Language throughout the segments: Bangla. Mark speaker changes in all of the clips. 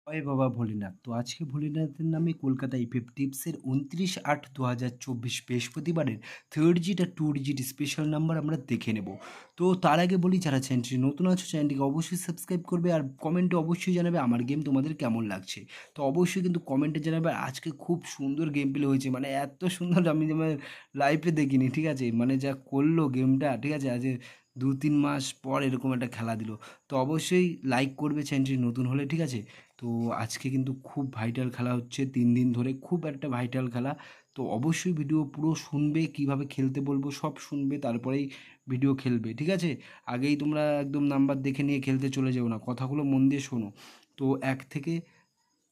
Speaker 1: জয় বাবা ভোলেনাথ। তো আজকে ভোলেনাথের নামে কলকাতা ইপিএফ টিপসের 29/8/2024 বৃহস্পতিবারের 3rd ডিজিট আর 2 ডিজিট স্পেশাল নাম্বার আমরা দেখে নেব। তো তার আগে বলি, যারা চ্যানেলটি নতুন আছো চ্যানেলটিকে অবশ্যই সাবস্ক্রাইব করবে আর কমেন্টে অবশ্যই জানাবে আমার গেম তোমাদের কেমন লাগছে। তো অবশ্যই কিন্তু কমেন্টে জানাবে। আজকে খুব সুন্দর গেম প্লে হয়েছে, মানে এত সুন্দর আমি যেমন লাইভে দেখিনি, ঠিক আছে? মানে যা করলো গেমটা, ঠিক আছে? আজ 2-3 মাস পর এরকম একটা খেলা দিল। তো অবশ্যই লাইক করবে চ্যানেলটি নতুন হলে, ঠিক আছে? তো আজকে কিন্তু খুব ভাইটাল খেলা হচ্ছে 3 দিন ধরে, খুব একটা ভাইটাল খেলা। তো অবশ্যই ভিডিও পুরো শুনবে, কিভাবে খেলতে বলবো সব শুনবে, তারপরেই ভিডিও খেলবে, ঠিক আছে? আগেই তোমরা একদম নাম্বার দেখে নিয়ে খেলতে চলে যেও না, কথাগুলো মন দিয়ে শোনো। তো 1 থেকে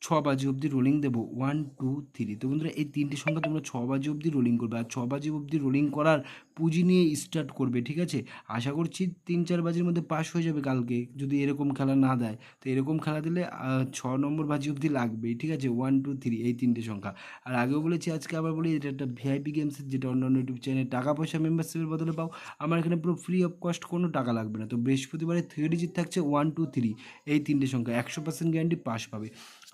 Speaker 1: 6 বাজে অবধি রোলিং দেবো, 1, 2, 3। তো বন্ধুরা এই 3টে সংখ্যা তোমরা 6 বাজে অবধি রোলিং করবে, আর 6 বাজে অবধি রোলিং করার পুঁজি নিয়ে স্টার্ট করবে, ঠিক আছে? আশা করছি 3-4 বাজের মধ্যে পাস হয়ে যাবে কালকে, যদি এরকম খেলা না দেয়। তো এরকম খেলা দিলে 6 নম্বর বাজি অবধি লাগবেই, ঠিক আছে? 1, 2, 3 এই 3টে সংখ্যা। আর আগেও বলেছি, আজকে আবার বলি, এটা একটা ভিআইপি গেমসের, যেটা অন্যান্য ইউটিউব চ্যানেলে টাকা পয়সা মেম্বারশিপের বদলে পাও। আমার এখানে পুরো ফ্রি অফ কস্ট, কোনো টাকা লাগবে না। তো বৃহস্পতিবারে 3 ডিজিট থাকছে 1, 2, 3 এই 3টে সংখ্যা, 100% গ্যারান্টি পাস পাবে।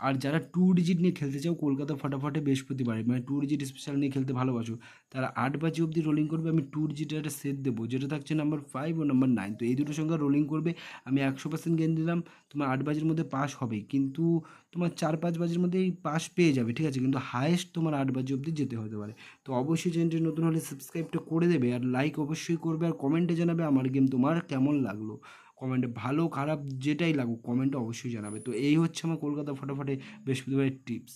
Speaker 1: আর যারা 2 ডিজিট নিয়ে খেলতে চাও কলকাতা ফটাফটে বৃহস্পতিবারে, মানে 2 ডিজিট স্পেশাল নিয়ে খেলতে ভালোবাসো, তারা 8 বাজে অবধি রোলিং করবে। আমি 2 ডিজিটের একটা সেট দেবো, যেটা থাকছে নাম্বার 5 ও নাম্বার 9। তো এই দুটো সংখ্যা রোলিং করবে। আমি 100% গ্যারান্টি দিলাম, তোমার 8 বাজের মধ্যে পাস হবে, কিন্তু তোমার 4-5 বাজের মধ্যেই পাস পেয়ে যাবে, ঠিক আছে? কিন্তু হায়েস্ট তোমার 8 বাজে অবধি যেতে হতে পারে। তো অবশ্যই চ্যানেলটি নতুন হলে সাবস্ক্রাইবটা করে দেবে, আর লাইক অবশ্যই করবে, আর কমেন্টে জানাবে আমার গেম তোমার কেমন লাগলো। কমেন্টে ভালো খারাপ যেটাই লাগুক, কমেন্টে অবশ্যই জানাবে। তো এই হচ্ছে আমার কলকাতা ফটাফটে বৃহস্পতিবারের টিপস।